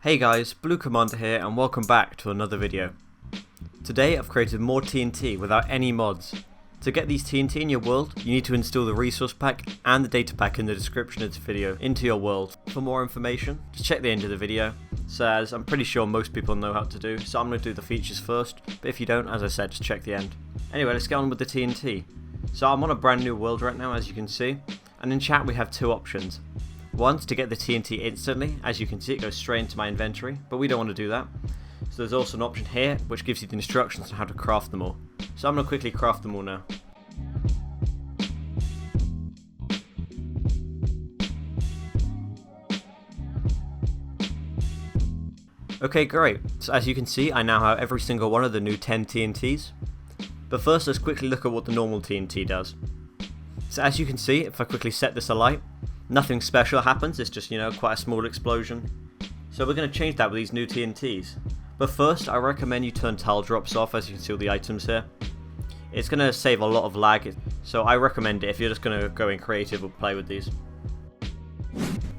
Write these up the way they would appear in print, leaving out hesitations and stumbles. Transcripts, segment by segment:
Hey guys, BlueCommander here and welcome back to another video. Today I've created more TNT without any mods. To get these TNT in your world, you need to install the resource pack and the data pack in the description of this video into your world. For more information, just check the end of the video. So as I'm pretty sure most people know how to do, so I'm going to do the features first, but if you don't, as I said, just check the end. Anyway, let's get on with the TNT. So I'm on a brand new world right now, as you can see, and in chat we have two options. One to get the TNT instantly, as you can see it goes straight into my inventory, but we don't want to do that. So there's also an option here which gives you the instructions on how to craft them all. So I'm going to quickly craft them all now. Okay, great. So as you can see, I now have every single one of the new 10 TNTs. But first let's quickly look at what the normal TNT does. So as you can see, if I quickly set this alight, nothing special happens, it's just, quite a small explosion. So we're going to change that with these new TNTs. But first, I recommend you turn tile drops off, as you can see all the items here. It's going to save a lot of lag, so I recommend it if you're just going to go in creative or play with these.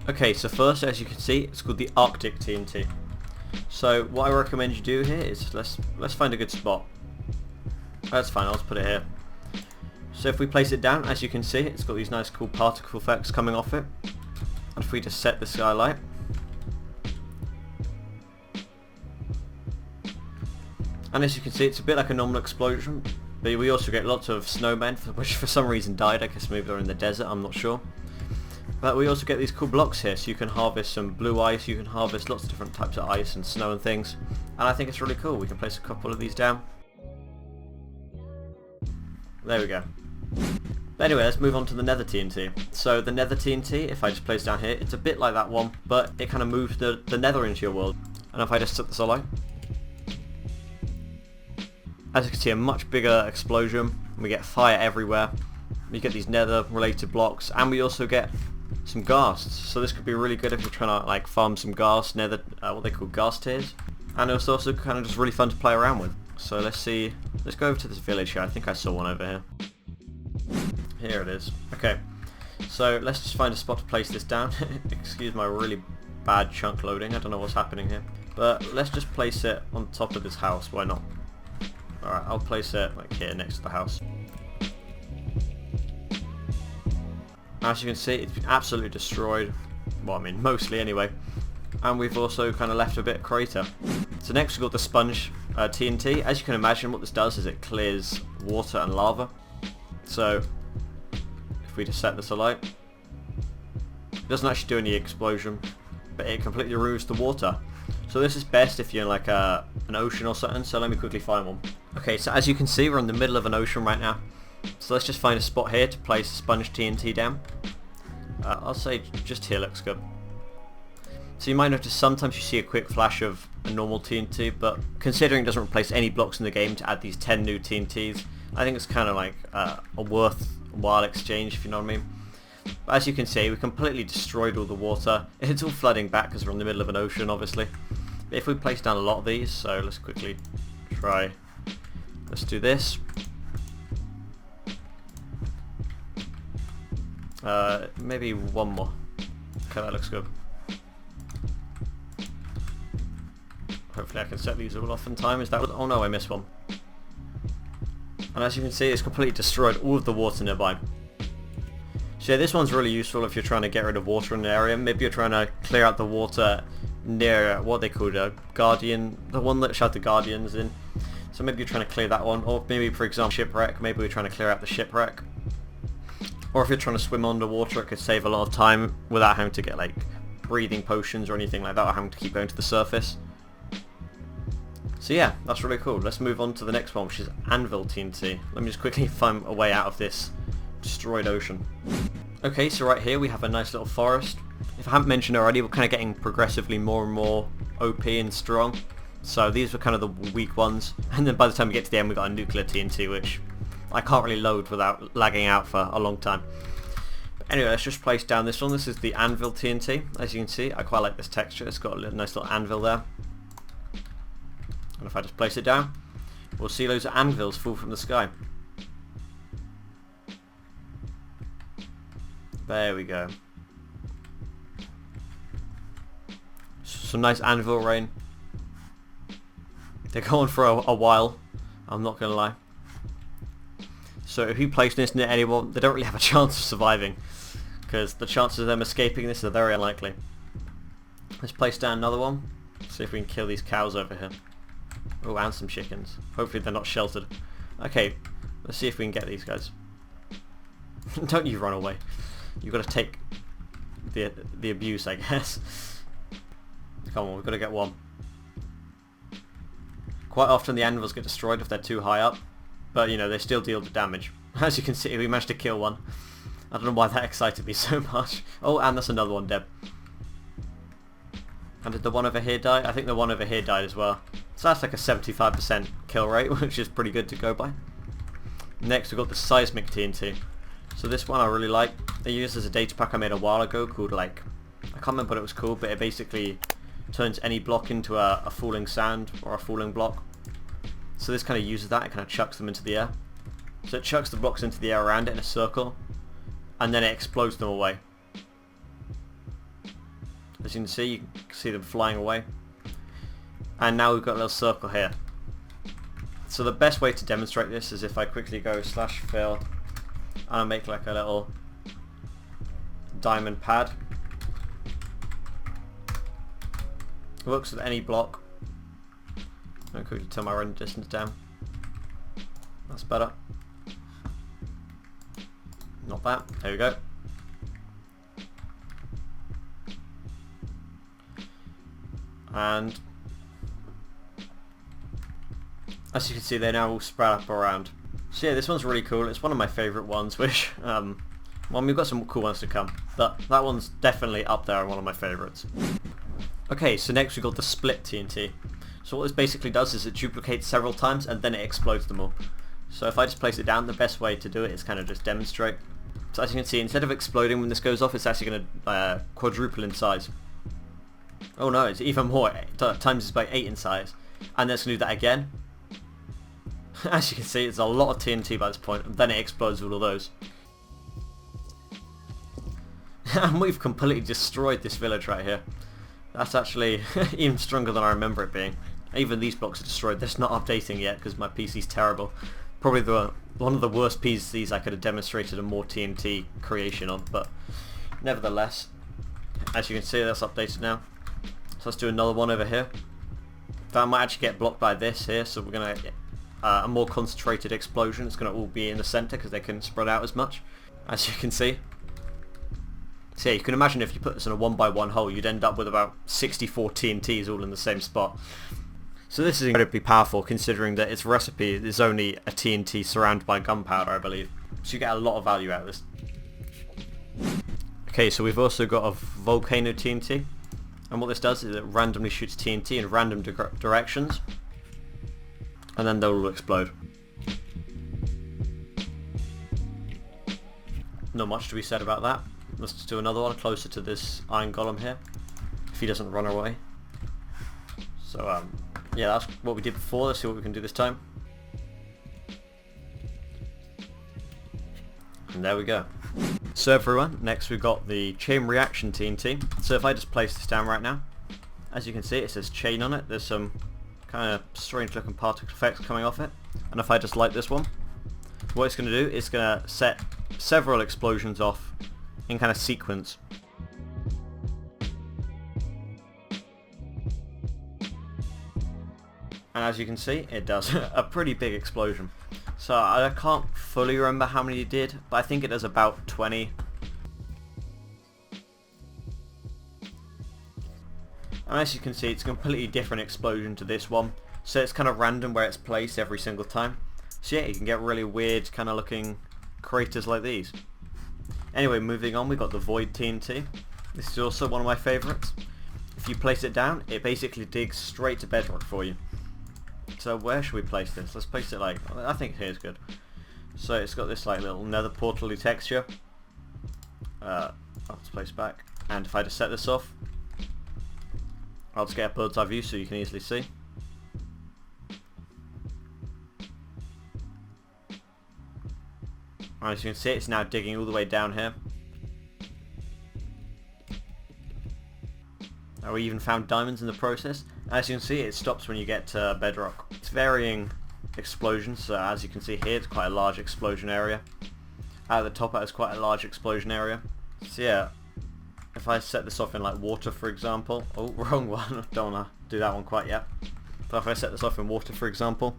Okay, so first, as you can see, it's called the Arctic TNT. So what I recommend you do here is, let's find a good spot. That's fine, I'll just put it here. So if we place it down, as you can see, it's got these nice cool particle effects coming off it. And if we just set the skylight, and as you can see, it's a bit like a normal explosion, but we also get lots of snowmen, which for some reason died. I guess maybe they're in the desert, I'm not sure. But we also get these cool blocks here, so you can harvest some blue ice, you can harvest lots of different types of ice and snow and things. And I think it's really cool. We can place a couple of these down. There we go. But anyway, let's move on to the Nether TNT. So the Nether TNT, if I just place down here, it's a bit like that one, but it kind of moves the Nether into your world. And if I just set this alight, as you can see, a much bigger explosion. We get fire everywhere. We get these Nether related blocks, and we also get some ghasts. So this could be really good if you're trying to farm some ghast, Nether, what they call ghast tiers. And it's also kind of just really fun to play around with. So let's go over to this village here. I think I saw one over here. Here it is. Okay, so let's just find a spot to place this down. Excuse my really bad chunk loading, I don't know what's happening here. But let's just place it on top of this house, why not? Alright, I'll place it here next to the house. As you can see, it's been absolutely destroyed. Well, I mean, mostly anyway. And we've also kind of left a bit of crater. So next we've got the sponge TNT. As you can imagine, what this does is it clears water and lava. So if we just set this alight, it doesn't actually do any explosion, but it completely removes the water. So this is best if you're in an ocean or something. So let me quickly find one. Okay, so as you can see, we're in the middle of an ocean right now. So let's just find a spot here to place sponge TNT down. I'll say just here looks good. So you might notice sometimes you see a quick flash of a normal TNT, but considering it doesn't replace any blocks in the game to add these 10 new TNTs, I think it's kind of like a worthwhile exchange, if you know what I mean. But as you can see, we completely destroyed all the water. It's all flooding back because we're in the middle of an ocean, obviously. But if we place down a lot of these, so let's quickly try. Let's do this. Maybe one more. Okay, that looks good. Hopefully I can set these all off in time. Is that? Oh no, I missed one. And as you can see, it's completely destroyed all of the water nearby. So yeah, this one's really useful if you're trying to get rid of water in an area. Maybe you're trying to clear out the water near what they call a guardian, the one that shot the guardians in. So maybe you're trying to clear that one, or maybe for example shipwreck, maybe we're trying to clear out the shipwreck. Or if you're trying to swim underwater, it could save a lot of time without having to get breathing potions or anything like that, or having to keep going to the surface. So yeah, that's really cool. Let's move on to the next one, which is Anvil TNT. Let me just quickly find a way out of this destroyed ocean. Okay, so right here we have a nice little forest. If I haven't mentioned already, we're kind of getting progressively more and more OP and strong. So these were kind of the weak ones. And then by the time we get to the end, we've got a nuclear TNT, which I can't really load without lagging out for a long time. But anyway, let's just place down this one. This is the Anvil TNT. As you can see, I quite like this texture. It's got a nice little anvil there. And if I just place it down, we'll see loads of anvils fall from the sky. There we go. Some nice anvil rain. They're going for a while, I'm not going to lie. So if you place this near anyone, they don't really have a chance of surviving, because the chances of them escaping this are very unlikely. Let's place down another one. See if we can kill these cows over here. Oh, and some chickens. Hopefully they're not sheltered. Okay, let's see if we can get these guys. Don't you run away. You've got to take the abuse, I guess. Come on, we've got to get one. Quite often the anvils get destroyed if they're too high up, but you know, they still deal the damage. As you can see, we managed to kill one. I don't know why that excited me so much. Oh, and that's another one dead. And did the one over here die? I think the one over here died as well. So that's like a 75% kill rate, which is pretty good to go by. Next we've got the Seismic TNT. So this one I really like. They used as a data pack I made a while ago called like, I can't remember what it was called, but it basically turns any block into a falling sand or a falling block. So this kind of uses that, it kind of chucks them into the air. So it chucks the blocks into the air around it in a circle, and then it explodes them away. As you can see them flying away. And now we've got a little circle here. So the best way to demonstrate this is if I quickly go /fill, and I make like a little diamond pad. It works with any block. I'm going to quickly turn my render distance down. That's better. Not that. There we go. And as you can see, they're now all spread up around. So yeah, this one's really cool. It's one of my favourite ones, which, well, we've got some cool ones to come. But that one's definitely up there and one of my favourites. Okay, so next we've got the split TNT. So what this basically does is it duplicates several times and then it explodes them all. So if I just place it down, the best way to do it is kind of just demonstrate. So as you can see, instead of exploding when this goes off, it's actually going to quadruple in size. Oh no, it's even more, times it's by 8 in size. And then it's going to do that again. As you can see, it's a lot of TNT by this point, and then it explodes all of those. And we've completely destroyed this village right here. That's actually even stronger than I remember it being. Even these blocks are destroyed. That's not updating yet because my PC's terrible. Probably one of the worst PCs I could have demonstrated a more TNT creation on, but nevertheless, as you can see, that's updated now. So let's do another one over here. That might actually get blocked by this here, so we're going to get a more concentrated explosion. It's going to all be in the center because they couldn't spread out as much, as you can see. So yeah, you can imagine if you put this in a 1x1 hole, you'd end up with about 64 TNTs all in the same spot. So this is incredibly powerful considering that its recipe is only a TNT surrounded by gunpowder, I believe. So you get a lot of value out of this. Okay, so we've also got a Volcano TNT. And what this does is it randomly shoots TNT in random directions. And then they'll all explode. Not much to be said about that. Let's just do another one closer to this iron golem here, if he doesn't run away. So yeah, that's what we did before. Let's see what we can do this time. And there we go. So everyone, next we've got the chain reaction TNT. So if I just place this down right now, as you can see it says chain on it. There's some kind of strange looking particle effects coming off it. And if I just light this one, what it's going to do is going to set several explosions off in kind of sequence. And as you can see, it does a pretty big explosion. So I can't fully remember how many it did, but I think it does about 20. And as you can see, it's a completely different explosion to this one. So it's kind of random where it's placed every single time. So yeah, you can get really weird kind of looking craters like these. Anyway, moving on, we've got the Void TNT. This is also one of my favourites. If you place it down, it basically digs straight to bedrock for you. So where should we place this? Let's place it like, I think here's good. So it's got this like little nether portal-y texture. I'll just place back. And if I just set this off, I'll just get a bird's eye view so you can easily see. As you can see, it's now digging all the way down here. We even found diamonds in the process. As you can see, it stops when you get to bedrock. It's varying explosions, so as you can see here, it's quite a large explosion area. At the top it has quite a large explosion area. So yeah, if I set this off in like water for example, oh wrong one, don't wanna do that one quite yet. But if I set this off in water for example,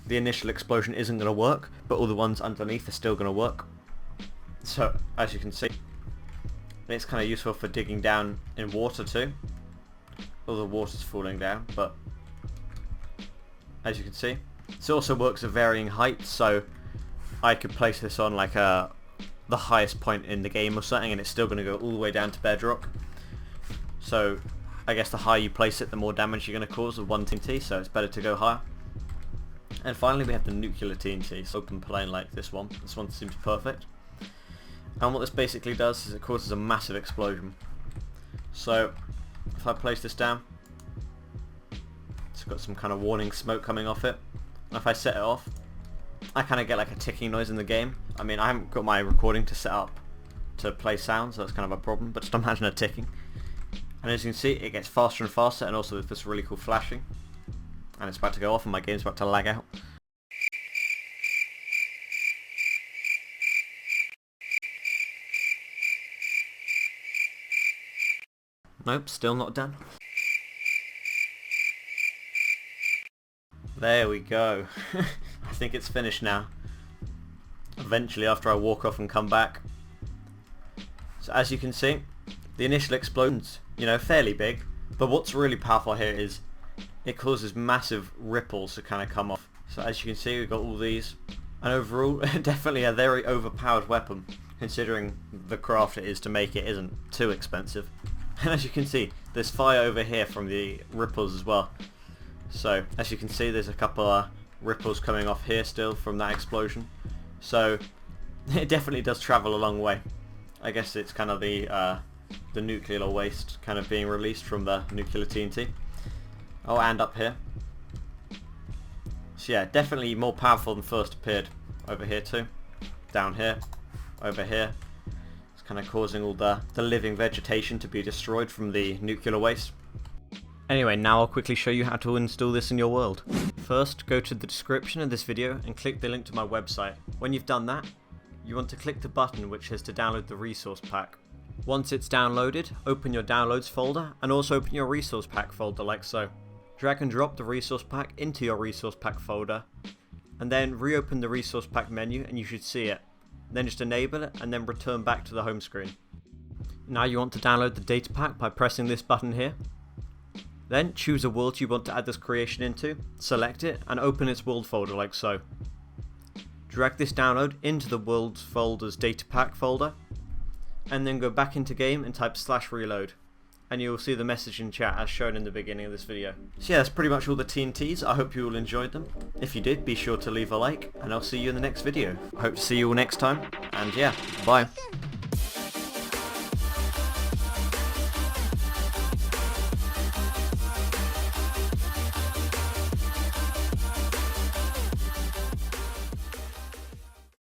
the initial explosion isn't going to work, but all the ones underneath are still going to work. So as you can see, it's kind of useful for digging down in water too. All the water's falling down, but as you can see, this also works at varying heights, so I could place this on like the highest point in the game or something and it's still going to go all the way down to bedrock. So I guess the higher you place it, the more damage you're going to cause with one TNT, so it's better to go higher. And finally we have the nuclear TNT, so open plane like this one. This one seems perfect. And what this basically does is it causes a massive explosion. So if I place this down, it's got some kind of warning smoke coming off it. And if I set it off, I kind of get like a ticking noise in the game. I mean, I haven't got my recording to set up to play sound, so that's kind of a problem, but just imagine a ticking. And as you can see, it gets faster and faster, and also there's this really cool flashing. And it's about to go off and my game's about to lag out. Nope, still not done. There we go. I think it's finished now. Eventually, after I walk off and come back. So as you can see, the initial explosion's, you know, fairly big. But what's really powerful here is it causes massive ripples to kind of come off. So as you can see, we've got all these. And overall, definitely a very overpowered weapon, considering the craft it is to make it isn't too expensive. And as you can see, there's fire over here from the ripples as well. So as you can see, there's a couple of ripples coming off here still from that explosion. So it definitely does travel a long way. I guess it's kind of the nuclear waste kind of being released from the nuclear TNT. Oh, and up here. So yeah, definitely more powerful than first appeared. Over here too. Down here. Over here. It's kind of causing all the living vegetation to be destroyed from the nuclear waste. Anyway, now I'll quickly show you how to install this in your world. First, go to the description of this video and click the link to my website. When you've done that, you want to click the button which says to download the resource pack. Once it's downloaded, open your downloads folder and also open your resource pack folder like so. Drag and drop the resource pack into your resource pack folder and then reopen the resource pack menu and you should see it. Then just enable it and then return back to the home screen. Now you want to download the data pack by pressing this button here. Then choose a world you want to add this creation into, select it and open its world folder like so. Drag this download into the worlds folder's data pack folder and then go back into game and type /reload and you will see the message in chat as shown in the beginning of this video. So yeah, that's pretty much all the TNTs. I hope you all enjoyed them. If you did, be sure to leave a like and I'll see you in the next video. I hope to see you all next time and yeah, bye.